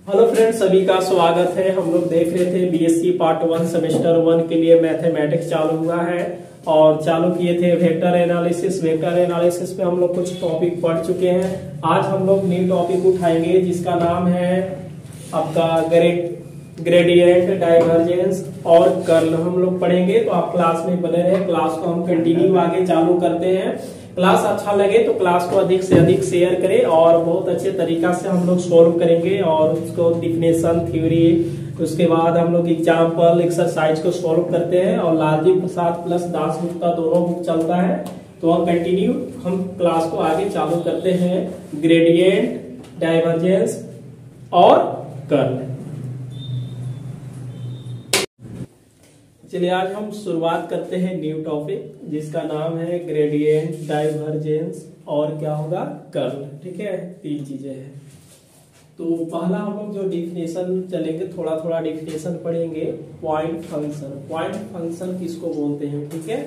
Hello friends, सभी का स्वागत है। हम लोग देख रहे थे बीएससी पार्ट 1 सेमेस्टर 1 के लिए मैथमेटिक्स चालू हुआ है और चालू किए थे वेक्टर एनालिसिस। वेक्टर एनालिसिस पे हम लोग कुछ टॉपिक पढ़ चुके हैं। आज हम लोग न्यू टॉपिक उठाएंगे जिसका नाम है आपका ग्रेडियंट, डाइवर्जेंस और कर्ल हम लोग पढ़ेंगे। तो आप क्लास में बने रहे। क्लास को हम कंटिन्यू आगे चालू करते हैं। क्लास अच्छा लगे तो क्लास को अधिक से अधिक शेयर करें और बहुत अच्छे तरीका से हम लोग सोल्व करेंगे और उसको डिफिनेशन, थ्योरी, उसके बाद हम लोग एग्जाम्पल, एक्सरसाइज को सोल्व करते हैं। और लालजी प्रसाद प्लस दासगुप्ता दोनों बुक चलता है। तो हम कंटिन्यू हम क्लास को आगे चालू करते हैं। ग्रेडियंट, डाइवर्जेंस और कर्ल। चलिए आज हम शुरुआत करते हैं न्यू टॉपिक जिसका नाम है ग्रेडियंट, डाइवर्जेंस और क्या होगा, कर्ल। ठीक है, तीन चीजें हैं। तो पहला हम लोग जो डिफिनेशन चलेंगे, थोड़ा थोड़ा डिफिनेशन पढ़ेंगे। पॉइंट फंक्शन, पॉइंट फंक्शन किसको बोलते हैं, ठीक है।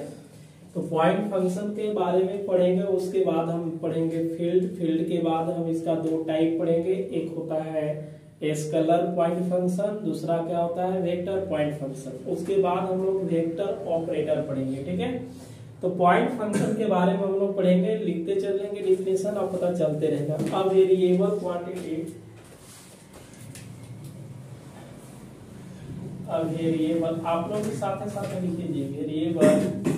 तो पॉइंट फंक्शन के बारे में पढ़ेंगे। उसके बाद हम पढ़ेंगे फील्ड, फील्ड के बाद हम इसका दो टाइप पढ़ेंगे। एक होता है स्केलर पॉइंट फंक्शन, दूसरा क्या होता है वेक्टर पॉइंट फंक्शन। उसके बाद हम लोग वेक्टर ऑपरेटर पढ़ेंगे, ठीक है। तो पॉइंट फंक्शन के बारे में हम लोग पढ़ेंगे, लिखते चलेंगे डिफिनेशन और पता चलते रहेगा। अब वेरिएबल क्वांटिटी, अब वेरिएबल आप लोग भी साथ साथ लिख लीजिए। वेरिएबल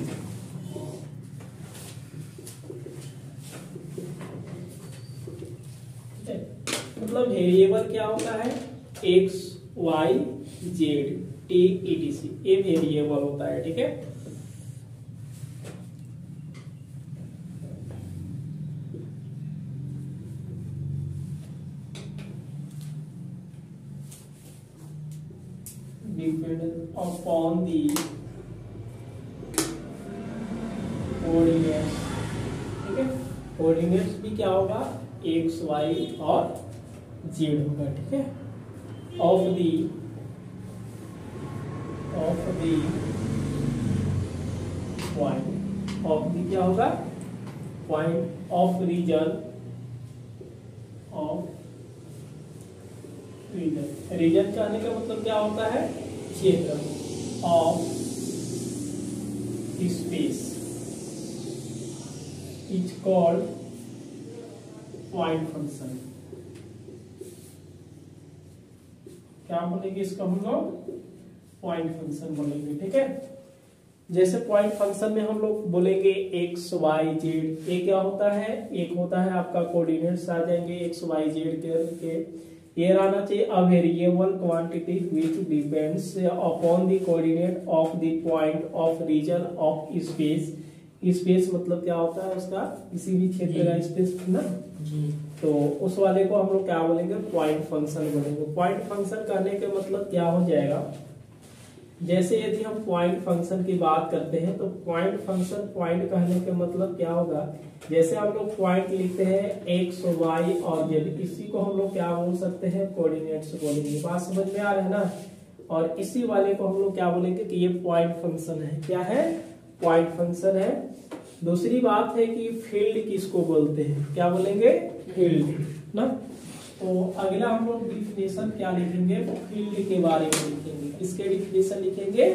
मतलब वेरिएबल क्या होता है, X, Y, Z, T, ETC, ये वेरिएबल होता है, ठीक है। डिपेंड अपॉन दी कोऑर्डिनेट्स, ठीक है। कोऑर्डिनेट्स भी क्या होगा, एक्स, वाई और जेड होगा, ठीक है। Of the point, of the क्या होगा, point of region, of region. Region कहने का मतलब क्या होता है, क्षेत्र। Of space is called point function. क्या बोलेंगे इसको हम लोग, पॉइंट फंक्शन बोलेंगे, ठीक है। जैसे पॉइंट फंक्शन में हम लोग बोलेंगे एक्स, वाई, जेड। ये क्या होता है, एक होता है आपका कोऑर्डिनेट्स आ जाएंगे एक्स, वाई, जेड के। ये रहना चाहिए a variable quantity which depends upon the coordinate of the point of region of space. Space मतलब क्या होता है उसका, किसी भी क्षेत्र का स्पेस ना जी। तो उस वाले को हम लोग क्या बोलेंगे, पॉइंट फंक्शन बोलेंगे। पॉइंट फंक्शन कहने के मतलब क्या हो जाएगा, जैसे यदि हम पॉइंट फंक्शन की बात करते हैं तो पॉइंट फंक्शन, पॉइंट कहने के मतलब क्या होगा, जैसे हम लोग पॉइंट लिखते हैं एक्स, वाई और जेड, इसी को हम लोग क्या बोल सकते हैं, कोऑर्डिनेट्स बोलेंगे। बात समझ में आ रहा है ना। और इसी वाले को हम लोग क्या बोलेंगे कि ये पॉइंट फंक्शन है। क्या है, पॉइंट फंक्शन है। दूसरी बात है कि फील्ड किसको बोलते हैं, क्या बोलेंगे, फील्ड ना। तो अगला हम लोग डिफिनेशन क्या लिखेंगे, फील्ड के बारे में लिखेंगे। इसके डिफिनेशन लिखेंगे,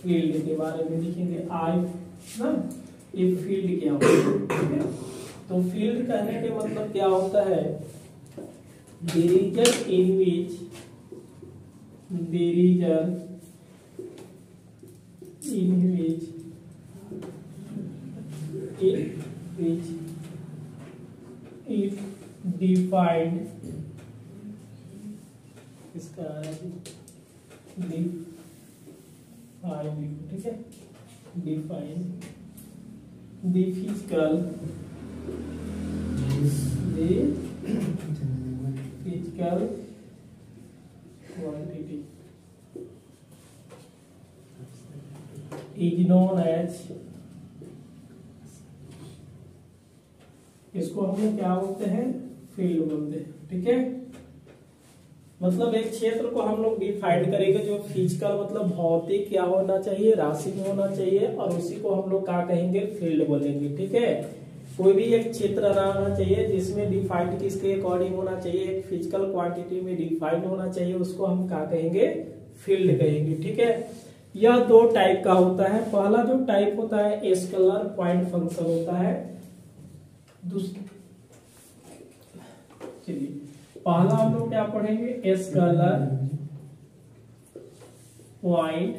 फील्ड के बारे में लिखेंगे। आई ना, ये फील्ड क्या होता है। तो फील्ड कहने के मतलब क्या होता है, the region in which it defined, इसका ठीक है, define the physical quantity is known as, इसको हम लोग क्या बोलते हैं, फील्ड बोलते हैं, ठीक है। मतलब एक क्षेत्र को हम लोग डिफाइन करेंगे जो फिजिकल मतलब भौतिक क्या होना चाहिए, राशि में होना चाहिए, और उसी को हम लोग क्या कहेंगे, फील्ड बोलेंगे, ठीक है। कोई भी एक क्षेत्र रहना चाहिए जिसमें डिफाइंड किसके अकॉर्डिंग होना चाहिए, एक फिजिकल क्वांटिटी में डिफाइंड होना चाहिए, उसको हम क्या कहेंगे, फील्ड कहेंगे। ठीक है, यह दो टाइप का होता है। पहला जो टाइप होता है स्केलर पॉइंट फंक्शन होता है। चलिए पहला हम लोग क्या पढ़ेंगे, स्केलर पॉइंट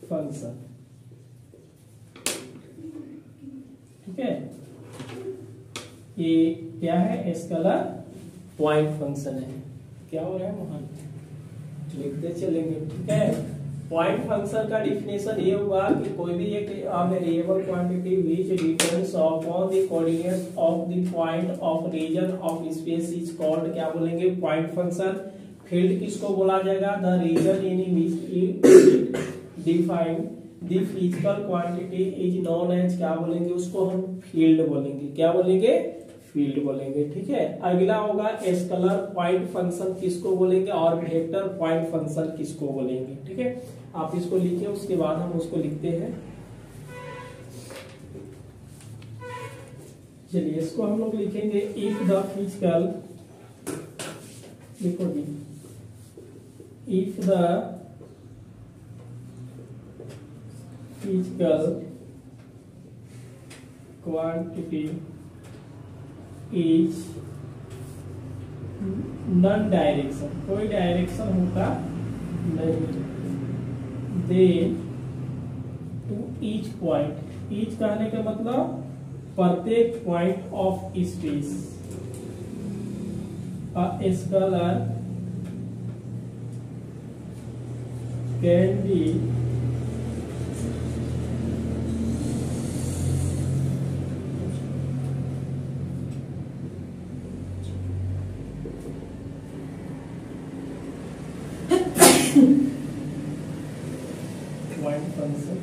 फंक्शन। ठीक है, ये क्या है, स्केलर पॉइंट फंक्शन है। क्या हो रहा है वहां, लिखते चलेंगे। ठीक है, पॉइंट फंक्शन का डिफिनेशन ये हुआ कि कोई भी एक variable quantity which depends upon the coordinates of the point of region of space is called, क्या बोलेंगे, पॉइंट फंक्शन। फील्ड किसको बोला जाएगा, the region in which it defined the physical quantity is known as, क्या बोलेंगे, उसको हम field बोलेंगे। क्या बोलेंगे, फील्ड बोलेंगे। ठीक है, अगला होगा स्केलर पॉइंट फंक्शन किसको बोलेंगे, और वेक्टर पॉइंट फंक्शन किसको बोलेंगे। ठीक है, आप इसको लिखिए, उसके बाद हम उसको लिखते हैं। चलिए इसको हम लोग लिखेंगे, इफ द फिजिकल, लिखो जी, if the physical quantity is non direction, कोई डायरेक्शन होता नहीं, then to each point, each कहने का मतलब प्रत्येक point of space, a scalar can be point function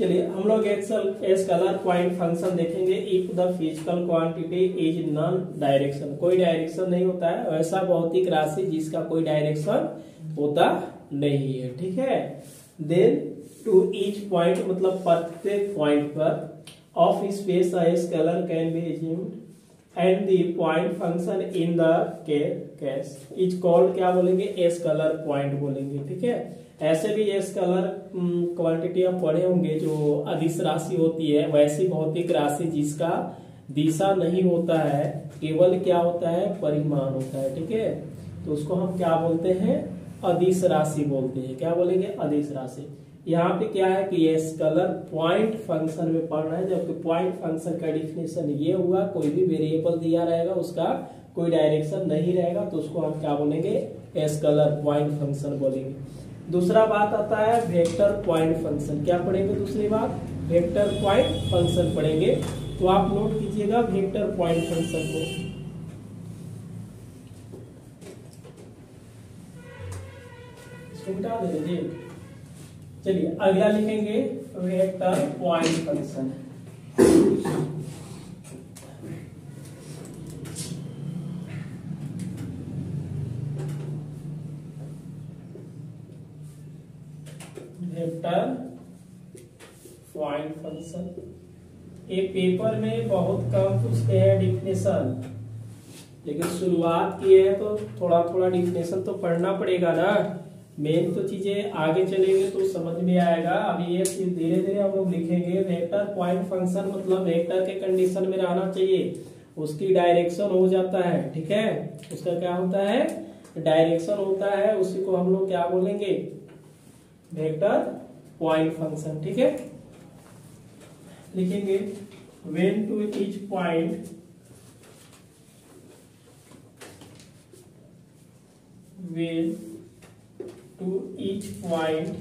चलिए हम लोग स्केलर पॉइंट फंक्शन देखेंगे। If the physical quantity is non direction, कोई डायरेक्शन नहीं होता है, वैसा भौतिक राशि जिसका कोई डायरेक्शन होता नहीं है। ठीक है, देन टू ईच पॉइंट मतलब प्रत्येक पॉइंट पर of space scalar can be assumed and the point function in the case is called, क्या बोलेंगे, स्केलर पॉइंट बोलेंगे। ठीक है, ऐसे भी स्केलर क्वांटिटी आप पढ़े होंगे, जो अदिश राशि होती है, वैसी भौतिक राशि जिसका दिशा नहीं होता है, केवल क्या होता है, परिमाण होता है। ठीक है, तो उसको हम क्या बोलते हैं, अदिश राशि बोलते हैं। क्या बोलेंगे, अदिश राशि। यहाँ पे क्या है कि ये स्केलर पॉइंट फंक्शन में पढ़ना है, जबकि पॉइंट फंक्शन का डिफिनेशन ये हुआ, कोई भी वेरिएबल दिया रहेगा उसका कोई डायरेक्शन नहीं रहेगा, तो उसको हम क्या बोलेंगे, स्केलर पॉइंट फंक्शन बोलेंगे। दूसरा बात आता है वेक्टर पॉइंट फंक्शन। क्या पढ़ेंगे, दूसरी बात वेक्टर पॉइंट फंक्शन पढ़ेंगे। तो आप नोट कीजिएगा वेक्टर पॉइंट फंक्शन को। इसको मिटा दे दीजिए। चलिए अगला लिखेंगे vector point function. Vector point function ये पेपर में बहुत कम पूछते हैं डिफिनेशन, लेकिन शुरुआत की है तो थोड़ा थोड़ा डिफिनेशन तो पढ़ना पड़ेगा ना। मेन तो चीजें आगे चलेंगे तो समझ में आएगा। अभी ये धीरे धीरे हम लोग लिखेंगे। वेक्टर पॉइंट फंक्शन मतलब वेक्टर के कंडीशन में रहना चाहिए, उसकी डायरेक्शन हो जाता है। ठीक है, उसका क्या होता है, डायरेक्शन होता है, उसी को हम लोग क्या बोलेंगे, वेक्टर पॉइंट फंक्शन। ठीक है, लिखेंगे when to each point when to each point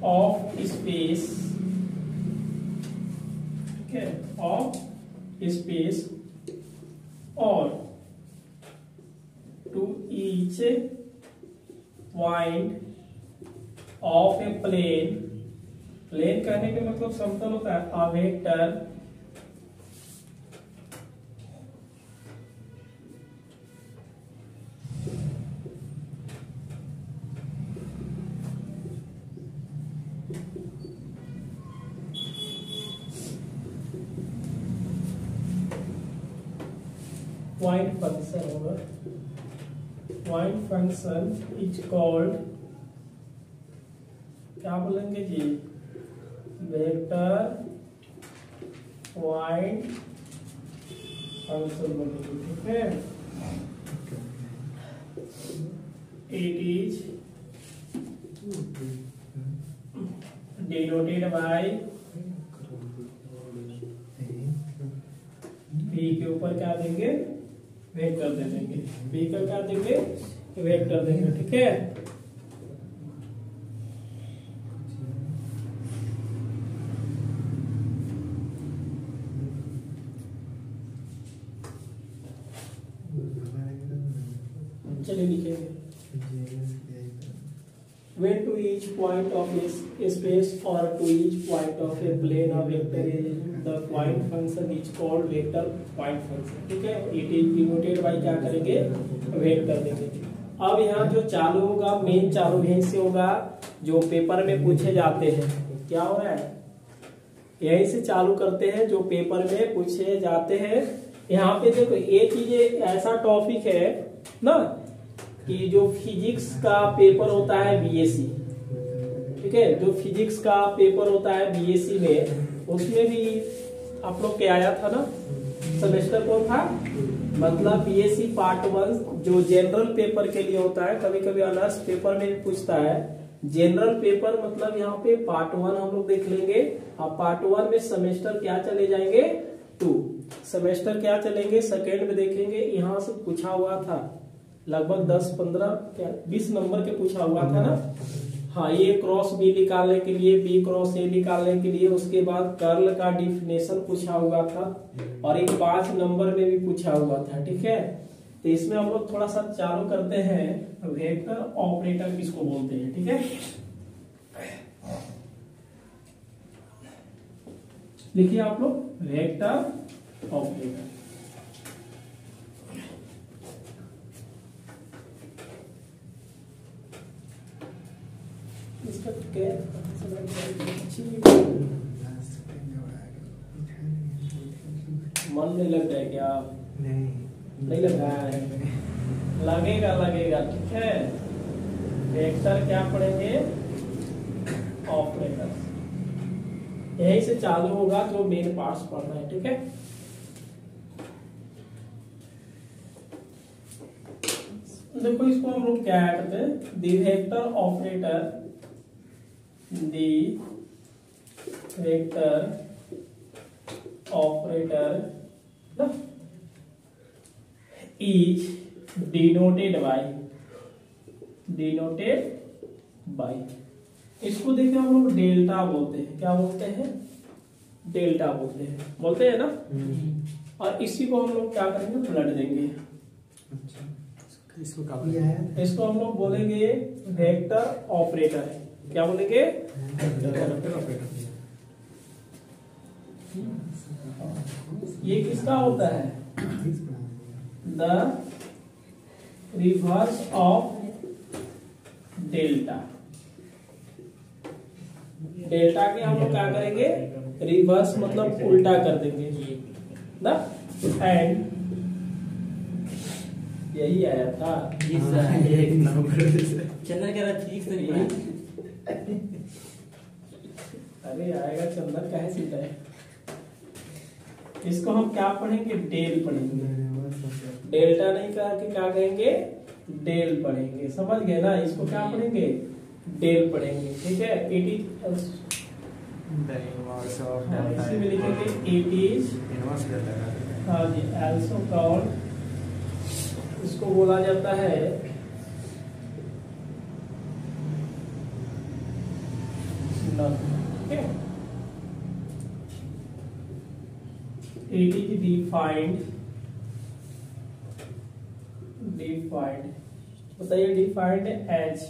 of space, okay, of space or to each point of a plane, plane कहने के मतलब समतल होता है, a vector point function होगा, point function is called, क्या बोलेंगे जी, वेक्टर पॉइंट फंक्शन बोलेंगे, ठीक है। It is denoted by, B के ऊपर क्या देंगे, वेक्टर दे देंगे, बी का क्या देंगे, वेक्टर देंगे, ठीक है। चलिए लिखेंगे, when to each point of a space or to each point of a plane of vector is the point function is called vector point function, ठीक है। it is denoted by क्या करेंगे, वेक्टर देंगे। अब यहाँ जो चालू होगा, मेन चालू यहीं से होगा, जो पेपर में पूछे जाते हैं, क्या हो रहा है, यहीं से चालू करते हैं जो पेपर में पूछे जाते हैं। यहाँ पे देखो ये चीजें ऐसा टॉपिक है ना कि जो फिजिक्स का पेपर होता है बीएससी, ठीक है, जो फिजिक्स का पेपर होता है बीएससी में, उसमें भी आप लोग के आया था ना, सेमेस्टर कौन था, मतलब बीएससी पार्ट 1 जो जनरल पेपर के लिए होता है, कभी कभी ऑनर्स पेपर में भी पूछता है। जनरल पेपर मतलब यहाँ पे पार्ट 1 हम लोग देख लेंगे। अब पार्ट 1 में सेमेस्टर क्या चले जाएंगे, 2 सेमेस्टर क्या चलेंगे, सेकेंड में देखेंगे। यहाँ से पूछा हुआ था लगभग 10-15 क्या 20 नंबर के पूछा हुआ था ना। हाँ, ये क्रॉस बी निकालने के लिए, बी क्रॉस ए निकालने के लिए, उसके बाद कर्ल का डिफिनेशन पूछा हुआ था, और एक 5 नंबर में भी पूछा हुआ था, ठीक है। तो इसमें हम लोग थोड़ा सा चालू करते हैं, वेक्टर ऑपरेटर किसको बोलते हैं, ठीक है। लिखिए आप लोग, वेक्टर ऑपरेटर। इसका क्या मन नहीं लग रहा है क्या, नहीं लग रहा है, लगेगा, ठीक है। वेक्टर क्या पढ़ेंगे, ऑपरेटर, यहीं से चालू होगा जो मेन पार्ट्स पढ़ना है, ठीक है। देखो इसको हम लोग क्या करते हैं, दी vector operator, the vector operator is denoted by, इसको देखिए हम लोग डेल्टा बोलते हैं, क्या बोलते हैं, डेल्टा बोलते हैं ना। और इसी को हम लोग क्या करेंगे, ब्लड देंगे। इसको हम लोग बोलेंगे वेक्टर ऑपरेटर, क्या बोलेंगे, ये किसका होता है, the reverse of delta. Delta के हम लोग क्या करेंगे, रिवर्स मतलब उल्टा कर देंगे ना। एंड यही आया था, चंदन कह रहा ठीक से नहीं, अरे आएगा, चंदन काहे सीता है। इसको हम क्या पढ़ेंगे, डेल पढ़ेंगे, डेल्टा नहीं करके क्या कहेंगे, डेल पढ़ेंगे, समझ गए ना। इसको क्या पढ़ेंगे, डेल पढ़ेंगे, ठीक है। इट इज, इसी में लिखेंगे इट इज, हाँ जी, आल्सो कॉल्ड, इसको बोला जाता है ठीक है। It is defined बताइए डिफाइंड एज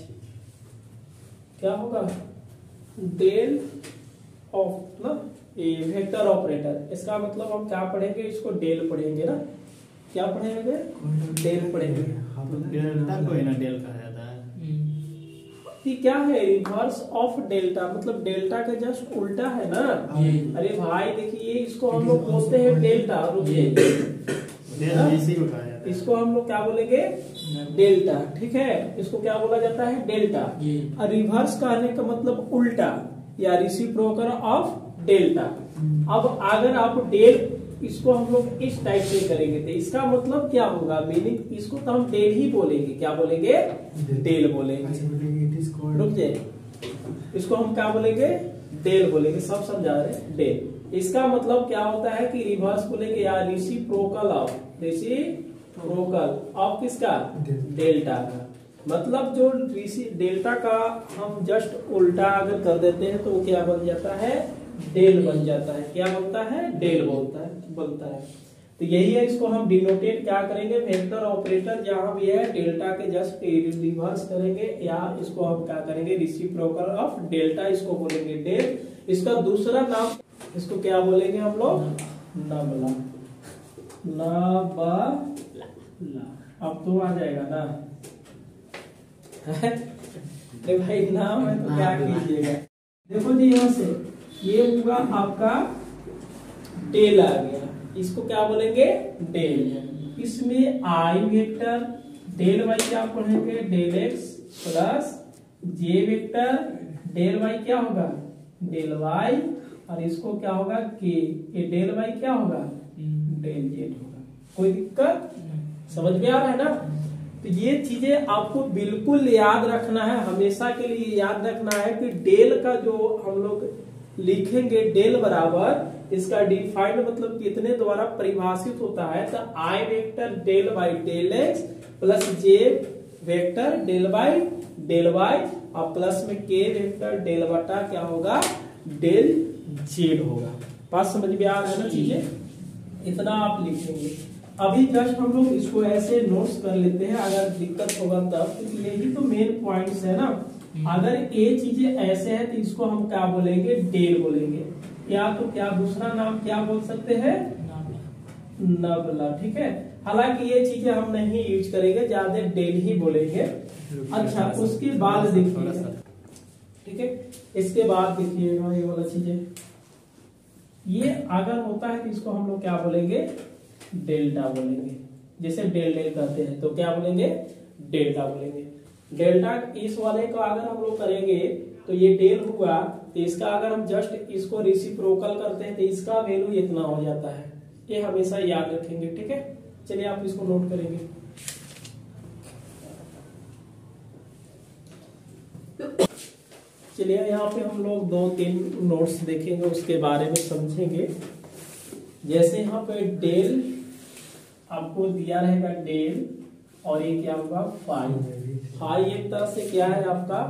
क्या होगा, डेल ऑफ ना ये वेक्टर ऑपरेटर। इसका मतलब हम क्या पढ़ेंगे, इसको डेल पढ़ेंगे ना, क्या पढ़ेंगे, डेल पढ़ेंगे। डेल्टा को ही ना डेल कहा जाता है। ये क्या है, रिवर्स ऑफ डेल्टा, मतलब डेल्टा का जस्ट उल्टा है ना। अरे भाई देखिए इसको हम लोग बोलते हैं डेल्टा, रुकिए इसी को कहा जाता है। इसको हम लोग क्या बोलेंगे, डेल्टा, ठीक है। इसको क्या बोला जाता है, डेल्टा। और रिवर्स कहने का मतलब उल्टा या रेसिप्रोकल ऑफ डेल्टा। अब अगर आप डेल इसको हम लोग इस टाइप से करेंगे तो इसका मतलब क्या होगा, मीनिंग इसको तो हम डेल ही बोलेंगे, क्या बोलेंगे, डेल बोलेंगे। रुक जाए, इसको हम क्या बोलेंगे, डेल बोलेंगे, सब समझा रहे, डेल। इसका मतलब क्या होता है कि रिवर्स बोलेंगे या रेसिप्रोकल ऑफ, रेसिप्रोकल ऑफ किसका, डेल्टा का। मतलब जो डेल्टा का हम जस्ट उल्टा अगर कर देते हैं तो वो क्या बन जाता है, डेल बन जाता है। क्या बनता है, डेल बनता है। तो यही है, इसको हम डिनोटेट क्या करेंगे, वेक्टर ऑपरेटर जहां भी है डेल्टा के जस्ट रिवर्स करेंगे, या इसको हम क्या करेंगे, रेसिप्रोकल ऑफ डेल्टा, इसको बोलेंगे डेल। इसका दूसरा नाम, इसको क्या बोलेंगे हम लोग, नबला। अब तो आ जाएगा ना अरे भाई नाम है तो क्या कीजिएगा। देखो जी यहाँ से ये होगा आपका डेल आ गया, इसको क्या बोलेंगे, डेल। इसमें आई वेक्टर डेल वाई क्या पढ़ेंगे, del x plus j vector del Y क्या होगा, डेल वाई, और इसको क्या होगा के, ये डेल वाई क्या होगा, डेल जेड होगा। कोई दिक्कत, समझ में आ रहा है ना। तो ये चीजें आपको बिल्कुल याद रखना है, हमेशा के लिए याद रखना है कि डेल का जो हम लोग लिखेंगे, डेल बराबर इसका डिफाइंड मतलब कितने द्वारा परिभाषित होता है, तो i vector del by del x plus j vector del by del y और प्लस में के वेक्टर डेल बटा क्या होगा, डेल जेड होगा। बात समझ में आ रहा है ना चीजें, इतना आप लिखेंगे। अभी जस्ट हम लोग इसको ऐसे नोट्स कर लेते हैं, अगर दिक्कत होगा तब, क्योंकि यही तो मेन पॉइंट्स है ना। अगर ये चीजें ऐसे है तो इसको हम क्या बोलेंगे, डेल बोलेंगे, या तो क्या दूसरा नाम क्या बोल सकते हैं, नबला, ठीक है। हालांकि ये चीजें हम नहीं यूज करेंगे, ज्यादा डेल ही बोलेंगे। अच्छा उसके बाद देखिए, ठीक है, इसके बाद देखिएगा ये वाला चीजें, ये अगर होता है तो इसको हम लोग क्या बोलेंगे, डेल्टा बोलेंगे। जैसे डेल डेल कहते हैं तो क्या बोलेंगे, डेल्टा बोलेंगे। डेल्टा इस वाले का अगर हम लोग करेंगे तो ये डेल हुआ, तो इसका अगर हम जस्ट इसको रेसिप्रोकल करते हैं तो इसका वैल्यू इतना हो जाता है। ये हमेशा याद रखेंगे, ठीक है। चलिए आप इसको नोट करेंगे। चलिए यहाँ पे हम लोग 2-3 नोट्स देखेंगे, उसके बारे में समझेंगे। जैसे यहाँ पे डेल आपको दिया रहेगा, डेल, और ये क्या होगा, फाई। फाई एक तरह से क्या है, आपका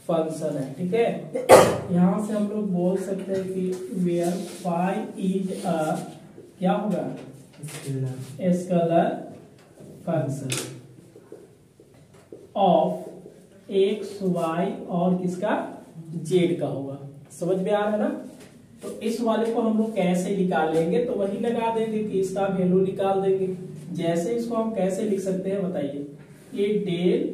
फंक्शन है, ठीक है। यहाँ से हम लोग बोल सकते हैं कि वेयर फाई इज अ क्या होगा, scalar function of X Y और किसका, जेड का होगा। समझ में आ रहा है ना। तो इस वाले को हम लोग कैसे निकालेंगे, तो वही लगा देंगे कि इसका वैल्यू निकाल देंगे। जैसे इसको हम कैसे लिख सकते हैं बताइए, ये del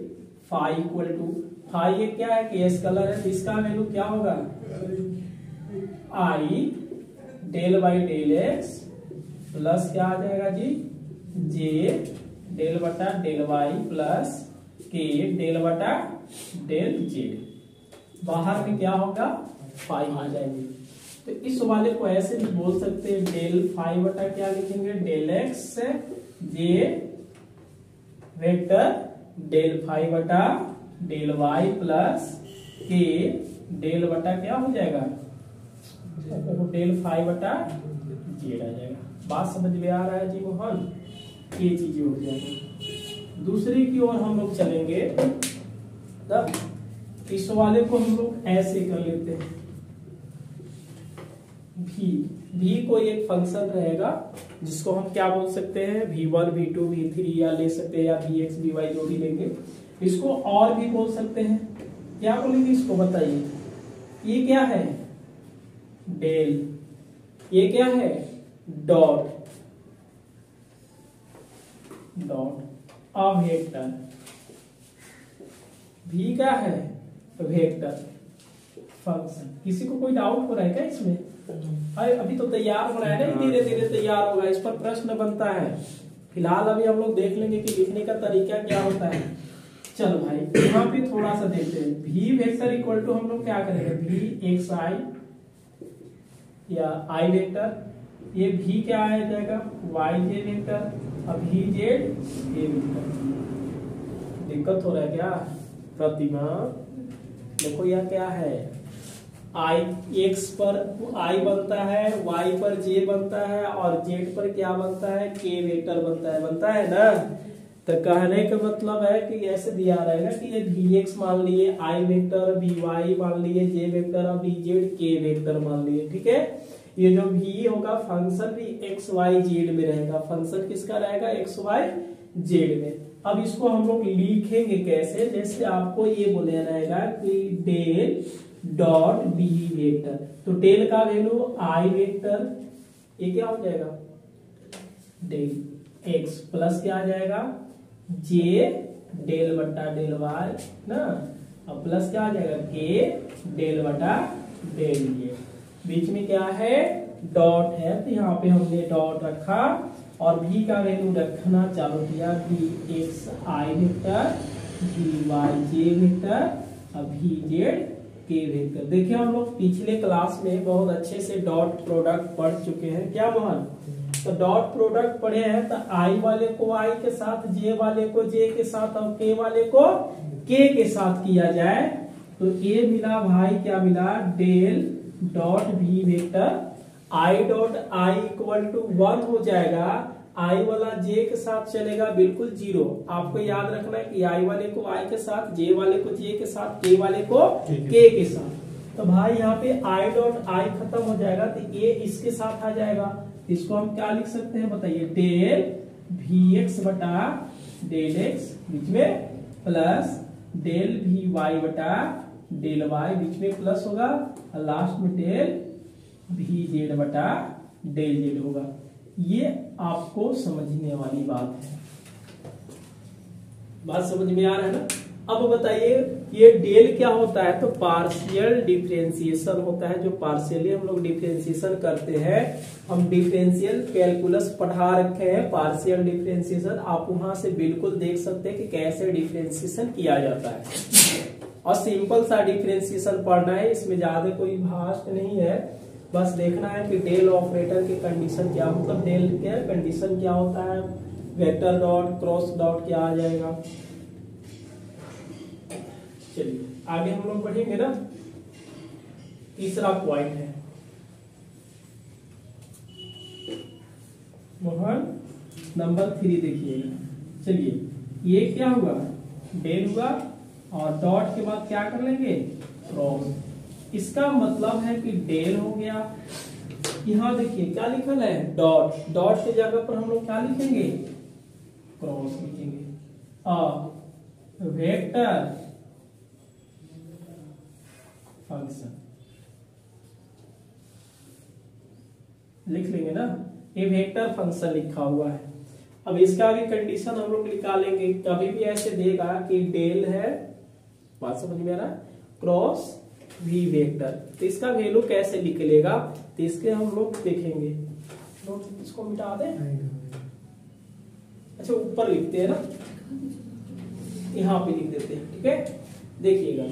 phi equal to, phi ये क्या है कि स्केलर है, इसका वैल्यू क्या होगा, i del by del x plus क्या आ जाएगा जी, जे डेल बटा del y plus k del बटा डेल जेड। बाहर में क्या होगा, फाई आ जाएगी। तो इस वाले को ऐसे भी बोल सकते हैं, डेल फाई बटा क्या लिखेंगे, del x j vector del phi बटा del y plus k del बटा क्या हो जाएगा, डेल फाई बटा जेड आ जाएगा। बात समझ में आ रहा है जी मोहन, ये चीजें हो जाएगी। दूसरी की ओर हम लोग चलेंगे, तब इस वाले को हम लोग ऐसे कर लेते हैं, भी कोई एक फंक्शन रहेगा जिसको हम क्या बोल सकते हैं, v1 v2 v3 या ले सकते हैं, या vx vy जो भी लेंगे। इसको और भी बोल सकते हैं, क्या बोलेंगे इसको बताइए। ये क्या है, डेल, ये क्या है, डॉट, अब वेक्टर, भी क्या है, वेक्टर फंक्शन। किसी को कोई डाउट हो रहा है क्या इसमें? अभी तो तैयार हो रहा है ना, धीरे धीरे तैयार होगा, इस पर प्रश्न बनता है। फिलहाल अभी हम लोग देख लेंगे कि लिखने का तरीका क्या होता है। चलो भाई यहाँ पे थोड़ा सा देखते हैं। भी वेक्टर इक्वल टू हम लोग क्या करेंगे, भी एक्स आई या आई वेक्टर, ये भी क्या आ जाएगा, वाई जे वेक्टर, अब भी जेड ए वेक्टर। दिक्कत हो रहा है क्या प्रतिमा? देखो यह क्या है, आई एक्स पर आई बनता है, वाई पर जे बनता है, और जेड पर क्या बनता है, के वेक्टर बनता है ना। तो कहने का मतलब है कि ऐसे दिया रहेगा कि ये भी एक्स मान लिए, आई वेक्टर, भी वाई मान लिए, जे वेक्टर, और भी जेड के वेक्टर मान लिए। ठीक है, ये जो भी होगा फंक्शन भी एक्स वाई जेड में रहेगा। फंक्शन किसका रहेगा, एक्स वाई जेड में। अब इसको हम लोग लिखेंगे कैसे, जैसे आपको ये बोले रहेगा कि डेल डॉट बी वेक्टर, तो डेल का वैल्यू आई वेक्टर, ये क्या हो जाएगा, डेल एक्स प्लस क्या आ जाएगा, जे डेल बटा डेल वाई ना, अब प्लस क्या आ जाएगा, के डेल बटा डेल जे। बीच में क्या है, डॉट है, तो यहाँ पे हमने डॉट रखा, और भी का वैल्यू रखना चालू किया, भी एक्स आई वेक्टर, भी वाई जे वेक्टर, अब भी जेड के वेक्टर। देखिए हम लोग पिछले क्लास में बहुत अच्छे से डॉट प्रोडक्ट पढ़ चुके हैं, क्या मोहन? तो डॉट प्रोडक्ट पढ़े हैं, तो आई वाले को आई के साथ, जे वाले को जे के साथ, और के वाले को के के साथ किया जाए तो ये मिला भाई, क्या मिला, डेल डॉट भी vector i dot i equal to 1 हो जाएगा। आई वाला जे के साथ चलेगा बिल्कुल 0। आपको याद रखना है कि आई वाले को आई के साथ, जे वाले को जे के साथ, के वाले को के के साथ। तो भाई यहाँ पे आई डॉट आई खत्म हो जाएगा, तो ये इसके साथ आ जाएगा। इसको हम क्या लिख सकते हैं बताइए, डेल भी एक्स बटा डेल एक्स बीच में प्लस डेल भी वाई बटा डेल वाई बीच में प्लस होगा, और लास्ट में डेल भी जेड बटा डेल जेड होगा। ये आपको समझने वाली बात है, बात समझ में आ रहा है ना। अब बताइए ये डेल क्या होता है, तो पार्शियल डिफरेंशिएशन होता है। जो पार्शियली हम लोग डिफरेंशिएशन करते हैं, हम डिफरेंशियल कैलकुलस पढ़ा रखे हैं, पार्शियल डिफरेंशिएशन आप वहां से बिल्कुल देख सकते हैं कि कैसे डिफरेंशिएशन किया जाता है। और सिंपल सा डिफरेंशिएशन पढ़ना है, इसमें ज्यादा कोई भाष्ट नहीं है, बस देखना है कि डेल ऑपरेटर की कंडीशन क्या, मतलब डेल के कंडीशन क्या होता है, वेक्टर डॉट क्रॉस डॉट क्या आ जाएगा। चलिए आगे हम लोग बढ़ेंगे ना। तीसरा पॉइंट है मोहन, नंबर 3 देखिएगा। चलिए ये क्या हुआ, डेल हुआ, और डॉट के बाद क्या कर लेंगे, क्रॉस। इसका मतलब है कि डेल हो गया, यहां देखिए क्या लिखल है, डॉट, डॉट की जगह पर हम लोग क्या लिखेंगे, क्रॉस लिखेंगे, और वेक्टर फंक्शन लिख लेंगे ना, ये वेक्टर फंक्शन लिखा हुआ है। अब इसका भी कंडीशन हम लोग निकालेंगे। कभी भी ऐसे देगा कि डेल है, बात समझ में आ रहा है, क्रॉस भी वेक्टर, तो इसका वैल्यू कैसे निकलेगा, तो इसके हम लोग देखेंगे। इसको मिटा दें, अच्छा ऊपर लिखते हैं ना, यहाँ पे लिख देते हैं, ठीक है। देखिएगा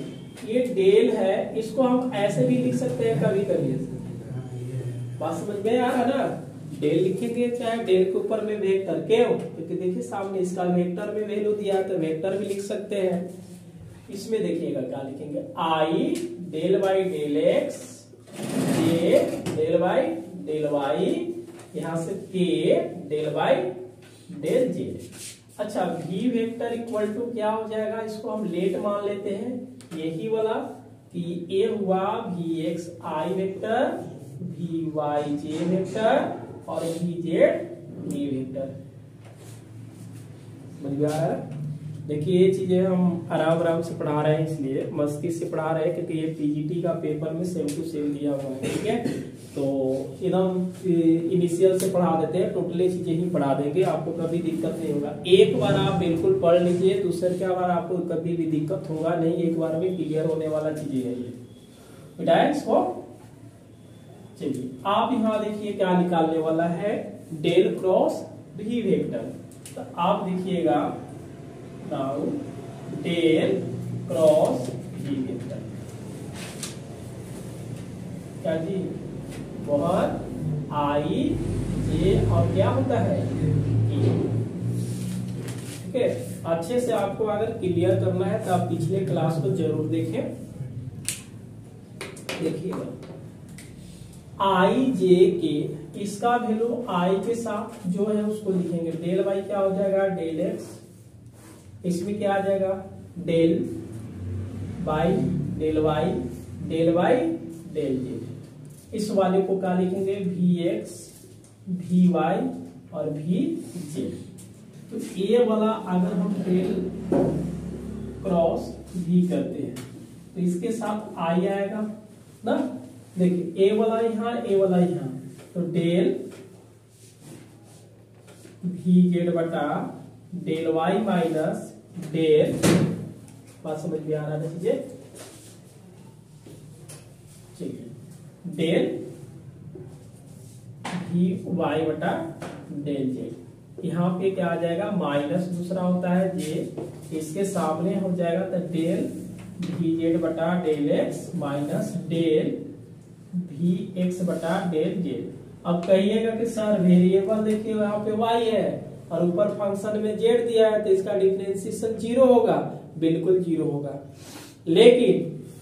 ये डेल है, इसको हम ऐसे भी लिख सकते हैं कभी कभी, बात समझ में आ रहा ना। डेल लिखेंगे, चाहे डेल के ऊपर में वेक्टर क्यों, क्योंकि देखिए सामने इसका वेक्टर में वैल्यू दिया है, तो वेक्टर भी लिख सकते हैं। इसमें देखिएगा क्या लिखेंगे, i del by del x, j del by del y, यहां से के डेल बाई डेल जे। अच्छा भी वेक्टर इक्वल टू क्या हो जाएगा, इसको हम लेट मान लेते हैं, यही वाला कि ए हुआ भी एक्स आई वेक्टर, भी वाई जे वेक्टर, और भी जेड बी वेक्टर। समझ में आ रहा है। देखिए ये चीजें हम आराम आराम से पढ़ा रहे हैं, इसलिए मस्ती से पढ़ा रहे हैं क्योंकि ये पीजीटी का पेपर में सेम टू सेम दिया हुआ है। ठीक है, तो एकदम इनिशियल से पढ़ा देते हैं, टोटली चीजें ही पढ़ा देंगे, आपको कभी दिक्कत नहीं होगा। एक बार आप बिल्कुल पढ़ लीजिए, दूसरे क्या बार आपको कभी भी दिक्कत होगा नहीं, एक बार में क्लियर होने वाला चीजें है ये। चलिए आप यहाँ देखिए क्या निकालने वाला है, डेल क्रॉस भी वेक्टर। तो आप देखिएगा नाउ डेल क्रॉस भी वेक्टर क्या जी, वह आई जे और क्या होता है E। ठीक है, अच्छे से आपको अगर क्लियर करना है तो आप पिछले क्लास को जरूर देखें। देखिएगा आई जे के, इसका वैल्यू आई के साथ जो है उसको लिखेंगे, डेल वाई क्या हो जाएगा डेल एक्स, इसमें क्या आ जाएगा del by del y del y del z. इस वाले को क्या लिखेंगे वी एक्स वी वाई और वी जेड। तो ये वाला अगर हम डेल क्रॉस वी करते हैं तो इसके साथ आई आएगा ना। देखिए ए वाला यहाँ ए वाला यहाँ, तो डेल वी जेड बटा डेल वाई माइनस डेल, बात समझ में आ रहा है चीजें, ठीक है, डेल वी वाई बटा डेल जेड। यहाँ पे क्या आ जाएगा माइनस दूसरा होता है जे, इसके सामने हो जाएगा तो डेल वी जेड बटा del x minus del v x बटा डेल जेड। अब कहिएगा कि सर वेरिएबल देखिए यहाँ पे y है और ऊपर फंक्शन में z दिया है तो इसका डिफरेंशिएशन 0 होगा, बिल्कुल 0 होगा। लेकिन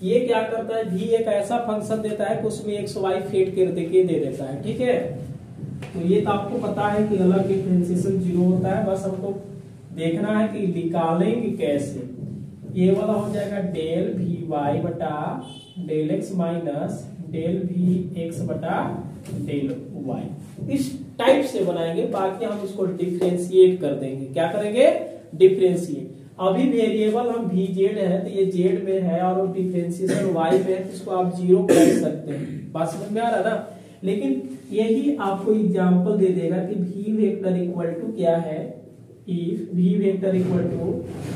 ये क्या करता है, v एक ऐसा फंक्शन देता है कि उसमें x y फेट करके दे देता है। ठीक है, तो ये तो आपको पता है कि अलग डिफरेंशिएशन 0 होता है, बस हमको देखना है कि निकालेंगे कैसे। ये वाला हो जाएगा डेल वी वाई बटा del x minus del v x बटा डेल वाई। इस टाइप से बनाएंगे, बाकी हम इसको डिफरेंशिएट कर देंगे। क्या करेंगे डिफरेंशिएट। अभी वेरिएबल हम वी जेड है तो ये जेड में है और डिफरेंशिएशन वाई में है तो इसको आप 0 कर सकते हैं, बात समझ में आ रहा ना। लेकिन यही आपको एग्जांपल दे देगा कि वी वेक्टर इक्वल टू क्या है, if v vector equal to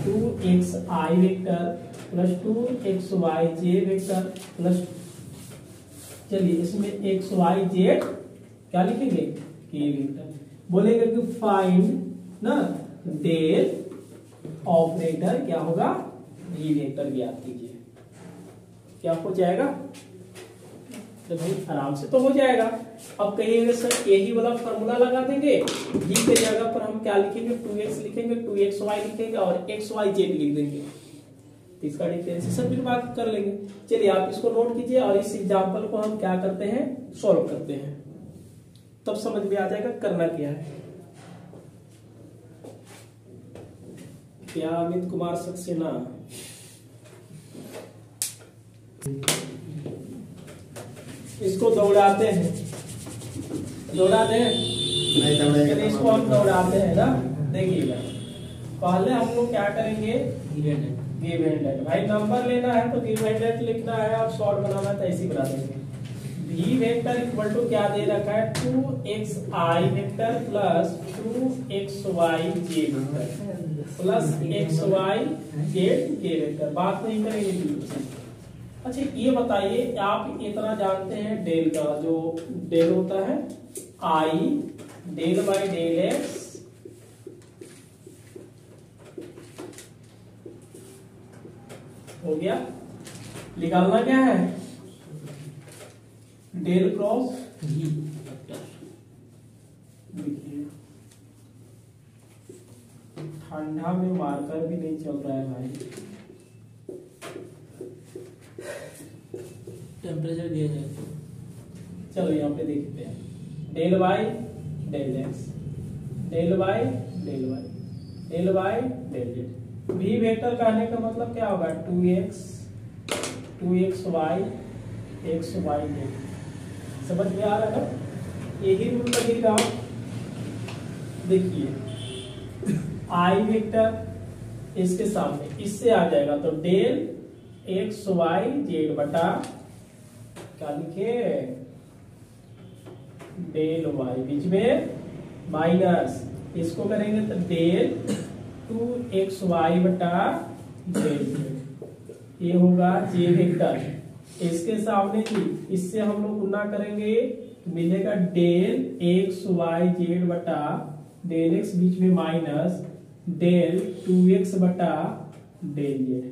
2xi vector plus 2xyj vector plus, चलिए इसमें xyz क्या लिखेंगे के वेक्टर। बोलेंगे कि फाइंड ना डेल ऑपरेटर क्या होगा वी वेक्टर ज्ञात कीजिए। क्या हो जाएगा, तो भाई आराम से तो हो जाएगा। अब कहिएगा सर यही वाला फॉर्मूला लगा देंगे, v के जगह पर हम क्या लिखेंगे 2x लिखेंगे 2xy लिखेंगे और xyz लिख देंगे, तो इसका डिफरेंशिएशन फिर बात कर लेंगे। चलिए आप इसको नोट कीजिए और इस एग्जांपल को हम क्या करते हैं सॉल्व करते हैं, तब समझ में आ जाएगा करना क्या है। क्या अमित कुमार सक्सेना, इसको दौड़ाते हैं, दौड़ा दें, इसको हम दौड़ाते हैं ना। देखिएगा पहले हम लोग क्या करेंगे गिव एंड लेट, भाई नंबर लेना है तो गिव एंड लेट लिखना है और शॉर्ट बनाना है तो ऐसे बना देंगे। वी वेक्टर इक्वल टू क्या दे रखा है 2xi vector plus 2xyj vector plus xyz के वेक्टर, बात नहीं करेंगे। अच्छा ये बताइए आप इतना जानते हैं डेल का, जो डेल होता है आई डेल बाई डेल एक्स हो गया। निकालना क्या है डेल क्रॉस वी वेक्टर। देखिए ठंडा में मार्कर भी नहीं चल रहा है भाई, टेम्परेचर दिया जाए तो चलो यहाँ पे देखते हैं del y del x del y del y del y del z. V vector कहने का मतलब क्या होगा 2xy xy जेड, समझ में आ रहा है ना। यही रूल लगेगा। देखिए आई वेक्टर इसके सामने इससे आ जाएगा तो डेल एक्स वाई जेड बटा क्या लिखे डेल वाई बीच में माइनस इसको करेंगे तो डेल 2xy बटा डेल जेड ये होगा जे वेक्टर। इसके सामने जी इससे हम लोग गुना करेंगे तो मिलेगा डेल एक्स वाई जेड बटा डेल एक्स बीच में माइनस डेल 2x बटा डेल जेड।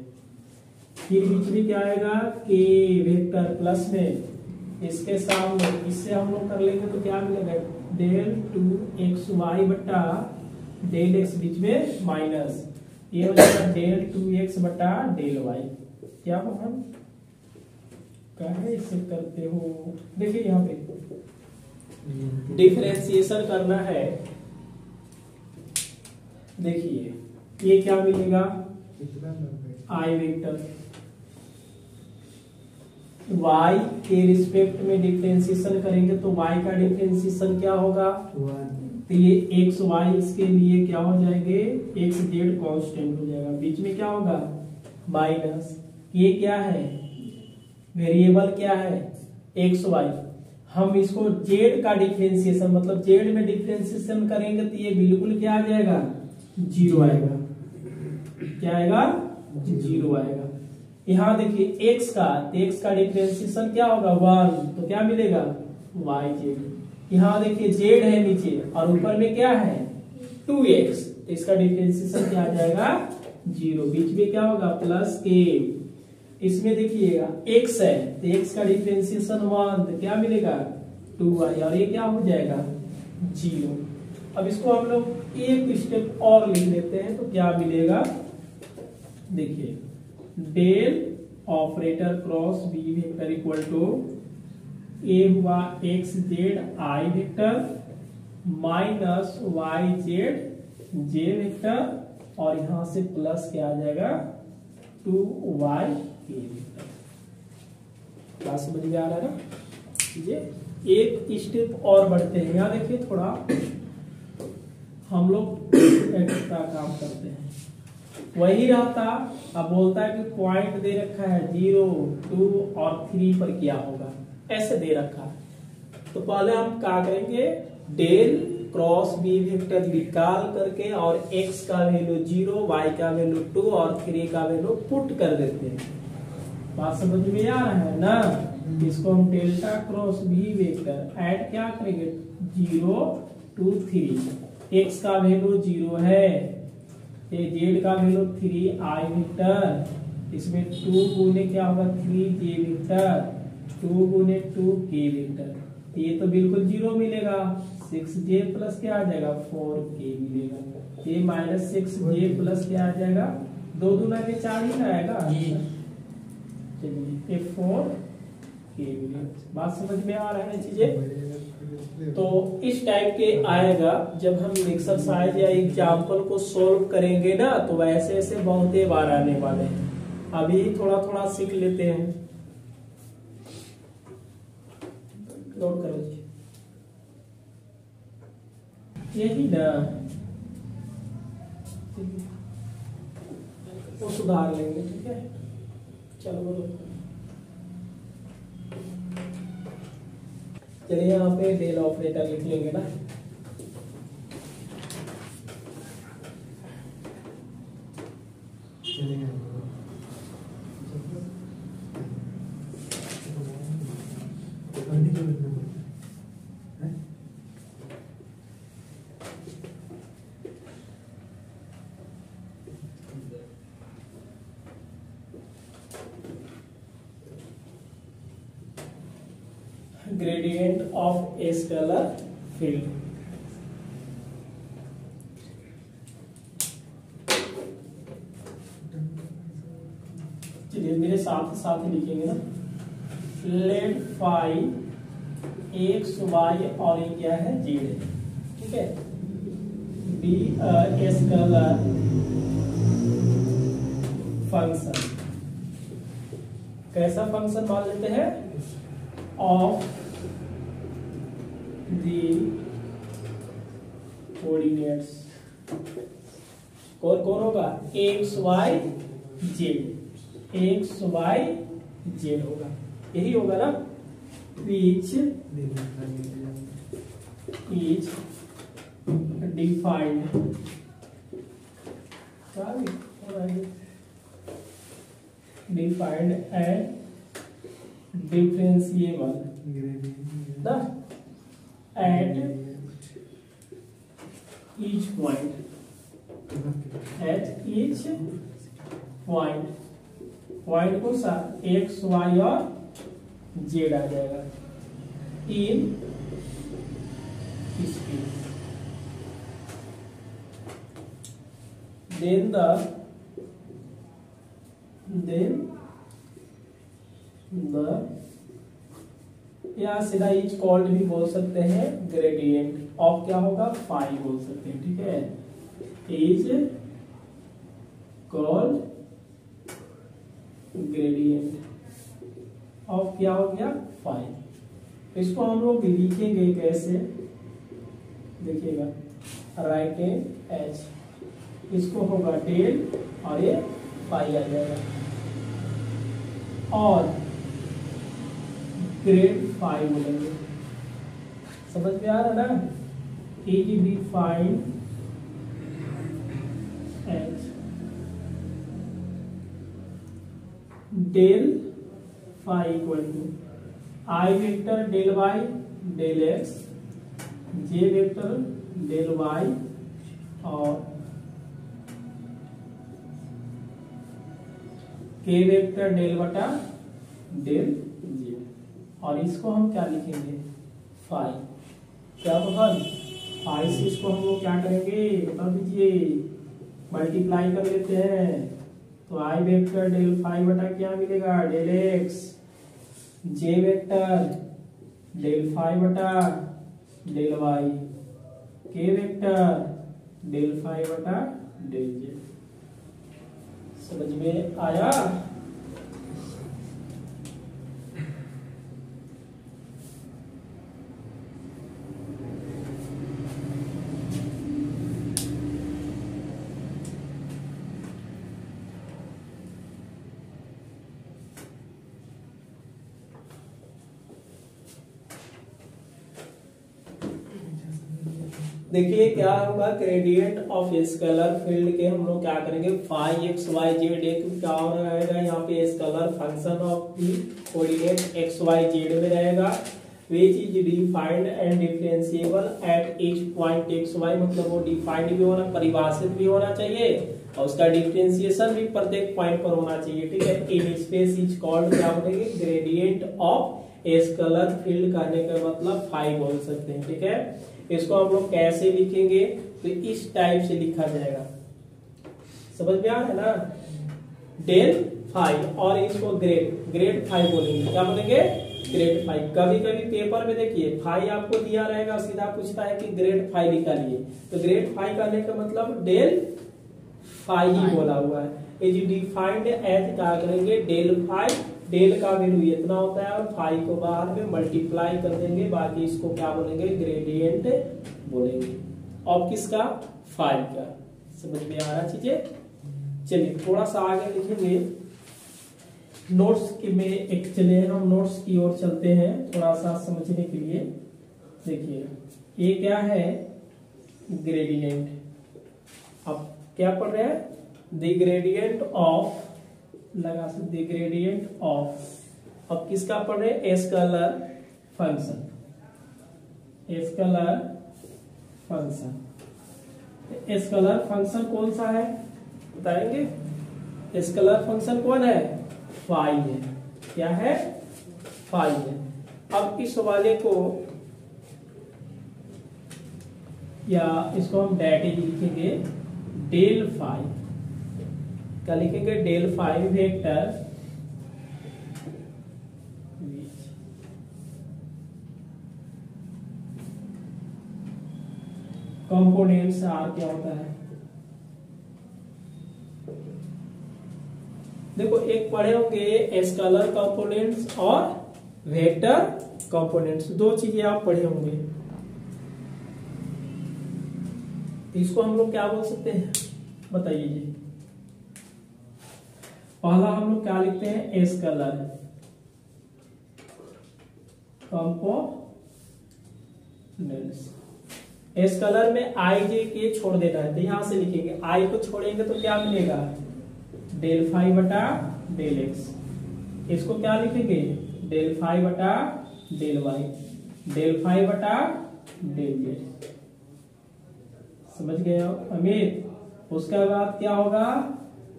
फिर बीच में क्या आएगा के वेक्टर प्लस में इसके सामने इससे हम लोग कर लेंगे तो क्या मिलेगा डेल 2xy बटा डेल एक्स बीच में माइनस ये हो जाएगा डेल 2x बटा डेल वाई। क्या हम कैसे करते हो देखिए यहाँ पे डिफरेंशिएशन करना है। देखिए ये क्या मिलेगा आई वेक्टर y के रिस्पेक्ट में डिफरेंशिएशन करेंगे तो y का डिफरेंशिएशन क्या होगा तो ये एक्स वाई इसके लिए क्या हो जाएंगे एक्स जेड कांस्टेंट हो जाएगा बीच में क्या होगा माइनस ये क्या है वेरिएबल क्या है एक्स वाई। हम इसको जेड का डिफरेंशिएशन मतलब जेड में डिफरेंशिएशन करेंगे तो ये बिल्कुल क्या आ जाएगा जीरो आएगा। क्या आएगा जीरो आएगा। यहाँ देखिए x का डिफरेंशिएशन क्या होगा 1 तो क्या मिलेगा y जेड। यहाँ देखिए जेड है नीचे और ऊपर में क्या है 2x तो इसका डिफरेंशिएशन क्या आ जाएगा जीरो बीच में क्या होगा प्लस के। इसमें देखिएगा x है तो x का डिफरेंशिएशन 1 तो क्या मिलेगा 2y और ये क्या हो जाएगा जीरो। अब इसको हम लोग एक स्टेप और लिख लेते हैं तो क्या मिलेगा देखिए del operator cross B vector equal to A हुआ x z i vector minus y z j vector और यहां से प्लस क्या आ जाएगा 2y के वेक्टर। बात समझ में आ रहा है ना। ये एक स्टेप और बढ़ते हैं। यहाँ देखिए थोड़ा हम लोग एक्स्ट्रा काम करते हैं वही रहता। अब बोलता है कि पॉइंट दे रखा है 0 2 और 3 पर क्या होगा ऐसे दे रखा है तो पहले हम क्या करेंगे डेल क्रॉस बी वेक्टर निकाल करके और x का वैल्यू 0 y का वैल्यू 2 और 3 का वैल्यू पुट कर देते हैं। बात समझ में आ रहा है ना। इसको हम delta cross B vector add क्या करेंगे 0 2 3 x का वैल्यू 0 है ये जेड का वैल्यू 3 आई वेक्टर इसमें 2 गुने क्या होगा 3 जे वेक्टर 2 गुने 2 के वेक्टर ये तो बिल्कुल जीरो मिलेगा 6j प्लस क्या आ जाएगा 4k मिलेगा ये माइनस 6j प्लस क्या आ जाएगा 2 दूना के 4 ही ना आएगा। चलिए 4k मिलेगा। बात समझ में आ रहा है चीजें। तो इस टाइप के आएगा जब हम एक्सरसाइज या एग्जाम्पल को सोल्व करेंगे ना तो वैसे ऐसे बहुत बार आने वाले हैं। अभी थोड़ा थोड़ा सीख लेते हैं। नोट करो जी यही ना वो सुधार लेंगे ठीक है। चलो बोलो चलिए यहाँ पे डेल ऑपरेटर लिख लेंगे ना। Gradient of a scalar field. चलिए मेरे साथ साथ लिखेंगे ना। लेट फाई एक्स वाई और ये क्या है जेड ठीक है। बी ए स्केलर फंक्शन कैसा फंक्शन मान लेते हैं ऑफ the coordinates कौन कौन होगा, x Y z, x Y z होगा, यही होगा ना, which is defined and differentiable the at each point, at each point, point कौन सा, एक्स वाई और जेड आ जाएगा इन स्पेस, then the या सीधा इज कॉल्ड भी बोल सकते हैं, ग्रेडियंट ऑफ क्या होगा, फाई बोल सकते हैं, ठीक है, इज कॉल्ड ग्रेडियंट ऑफ क्या हो गया, फाई। इसको हम लोग लिखेंगे कैसे, देखिएगा, राइट एंड एच, इसको होगा डेल और ये फाई आ जाएगा, और ग्रेड फाई बोलेंगे, समझ में आ रहा ना, is defined as del phi equal to i vector del y del x, j vector del y और के वेक्टर डेल बटा डेल जे, और इसको हम क्या लिखेंगे, फाई, क्या होगा, फाई से इसको हम लोग क्या करेंगे बता दीजिए, मल्टीप्लाई कर लेते हैं, तो आई वेक्टर डेल फाई बटा क्या मिलेगा, del x, j vector del phi बटा डेल वाई, के वेक्टर डेल फाई बटा डेल जे, समझ में आया। देखिए क्या होगा, ग्रेडियंट ऑफ स्केलर फील्ड के हम लोग क्या करेंगे, फाई एक्स वाई जेड, एक क्या रहेगा यहाँ पे, scalar function of the coordinate x Y z में रहेगा, which is defined and differentiable at each point x y, मतलब वो डिफाइंड भी होना, परिभाषित भी होना चाहिए, और उसका डिफरेंशिएशन भी प्रत्येक पॉइंट पर होना चाहिए, ठीक है। इन स्पेस इज कॉल्ड क्या बोलेंगे, ग्रेडियंट ऑफ स्केलर फील्ड, कहने का मतलब फाई बोल सकते हैं, ठीक है। इसको हम लोग कैसे लिखेंगे, तो इस टाइप से लिखा जाएगा, समझ में आ रहा है ना, डेल फाई, और इसको ग्रेड फाई बोलेंगे, क्या बोलेंगे, ग्रेड फाई। कभी कभी पेपर में देखिए फाई आपको दिया रहेगा, सीधा पूछता है कि ग्रेड फाई निकालिए, तो ग्रेड फाई करने का मतलब डेल फाई ही बोला हुआ है, इज डिफाइंड एज क्या करेंगे, डेल फाई, डेल का वैल्यू इतना होता है और फाई को बाहर में मल्टीप्लाई कर देंगे, बाकी इसको क्या बोलेंगे, ग्रेडियंट बोलेंगे, और किसका, फाई का, समझ में आ रहा चीजें। चलिए थोड़ा सा आगे लिखेंगे, नोट्स की में एक, चले हम नोट्स की ओर चलते हैं थोड़ा सा समझने के लिए। देखिए ये क्या है, ग्रेडियंट, अब क्या पढ़ रहे हैं, द ग्रेडियंट ऑफ, लगा सकते द ग्रेडियंट ऑफ, अब किसका पढ़ रहे हैं, scalar function, scalar function, scalar function कौन सा है बताएंगे, स्केलर फंक्शन कौन है, फाई है, क्या है, फाई है। अब इस वाले को, या इसको हम डेट लिखेंगे, डेल फाई, क्या लिखेंगे, del phi vector components are क्या होता है, देखो एक पढ़े होंगे स्केलर कंपोनेंट्स और वेक्टर कंपोनेंट्स, दो चीजें आप पढ़े होंगे, इसको हम लोग क्या बोल सकते हैं, बताइए जी। पहला हम लोग क्या लिखते हैं, स्केलर कंपोनेंट्स। स्केलर में आई जे के छोड़ देना है, तो यहां से लिखेंगे आई को छोड़ेंगे तो क्या मिलेगा, डेल फाई बटा डेल एक्स। इसको क्या लिखेंगे, डेल फाई बटा डेल वाई, डेल फाई बटा डेल जेड। समझ गए हो अमित। उसके बाद क्या होगा,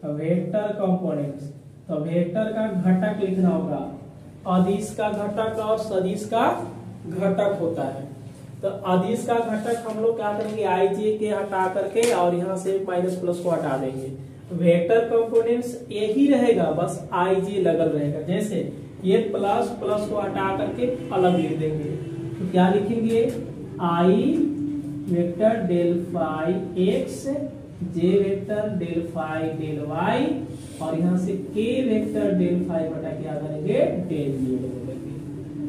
वेक्टर कंपोनेंट्स। तो वेक्टर का घटक लिखना होगा, अदिश का घटक और सदिश का घटक होता है। तो अदिश का घटक हम लोग क्या करेंगे, आई जे के हटा करके और यहाँ से माइनस प्लस को हटा देंगे। वेक्टर कंपोनेंट्स एक ही रहेगा, बस आई जे लगल रहेगा। जैसे ये प्लस प्लस को हटा करके अलग लिख देंगे, तो क्या लिखेंगे, i vector del phi x, j vector del phi del y, और यहाँ से के वेक्टर डेल फाई बटा क्या करेंगे, डेल जेड बोलेंगे।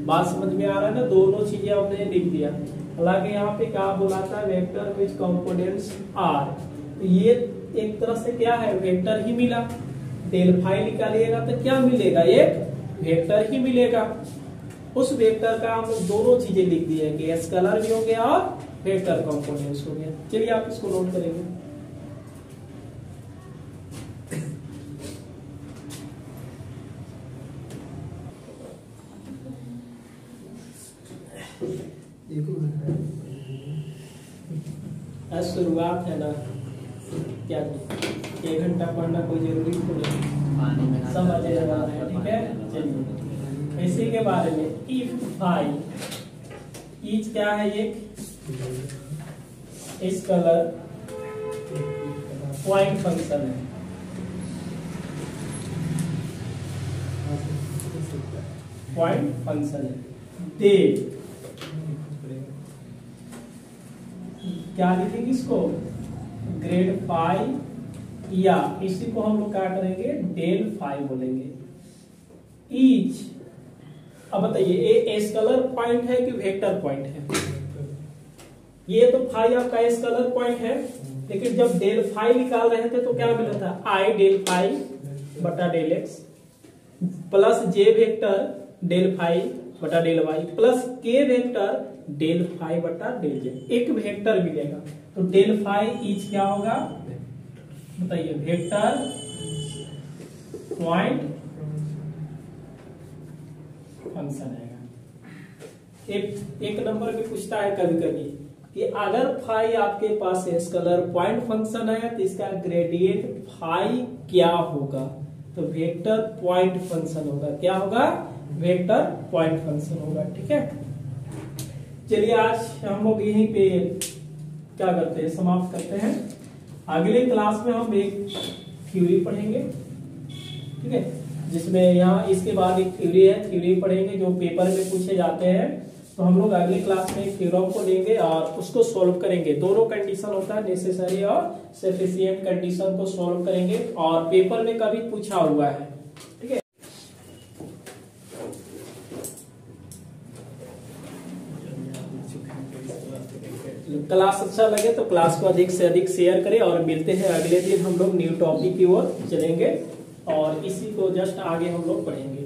बात समझ में आ रहा है ना, दोनों चीजें हमने लिख दिया। हालांकि यहाँ पे क्या बोला था, वेक्टर विच कंपोनेंट्स आर, तो ये एक तरह से क्या है, वेक्टर ही मिला। डेल फाई निकालिएगा तो क्या मिलेगा, एक वेक्टर ही मिलेगा। उस वेक्टर का हम दोनों चीजें लिख दिए कि स्केलर भी हो गया और वेक्टर कंपोनेंट्स हो गया। चलिए आप इसको नोट करेंगे। शुरुआत है ना, क्या 1 घंटा पढ़ना कोई जरूरी नहीं, सब अजय जवाब है, ठीक है। चलिए इसी के बारे में, इफ फाई, ईच क्या है, ये स्केलर पॉइंट फंक्शन है। पॉइंट फंक्शन है। दे क्या लिखेंगे इसको, ग्रेड फाई, या इसी को हम लोग क्या करेंगे, डेल फाई बोलेंगे। ईच, अब बताइए ये स्केलर पॉइंट है कि वेक्टर पॉइंट है, ये तो फाई आपका स्केलर पॉइंट है, लेकिन जब डेल फाई निकाल रहे थे तो क्या मिला था, आई डेल फाई बटा del x plus j vector del phi बटा डेल वाई प्लस के वेक्टर डेल फाई बटा डेल जेड। एक वेक्टर मिलेगा, तो डेल फाई ईच क्या होगा बताइए, वेक्टर पॉइंट फंक्शन आएगा। एक नंबर में पूछता है कभी कभी कि अगर फाई आपके पास स्केलर पॉइंट फंक्शन है तो इसका ग्रेडियंट फाई क्या होगा, तो वेक्टर पॉइंट फंक्शन होगा। क्या होगा, वेक्टर पॉइंट फंक्शन होगा, ठीक है। चलिए आज हम लोग यहीं पे क्या करते हैं, समाप्त करते हैं। अगले क्लास में हम एक थ्योरी पढ़ेंगे, ठीक है, जिसमें यहाँ इसके बाद एक थ्योरी है, थ्योरी पढ़ेंगे जो पेपर में पूछे जाते हैं। तो हम लोग अगले क्लास में एक थ्योरम को लेंगे और उसको सॉल्व करेंगे। दोनों कंडीशन होता है, नेसेसरी और सफिशिएंट कंडीशन को सॉल्व करेंगे, और पेपर में कभी पूछा हुआ है, ठीक है। क्लास अच्छा लगे तो क्लास को अधिक से अधिक शेयर करें, और मिलते हैं अगले दिन। हम लोग न्यू टॉपिक की ओर चलेंगे और इसी को जस्ट आगे हम लोग पढ़ेंगे।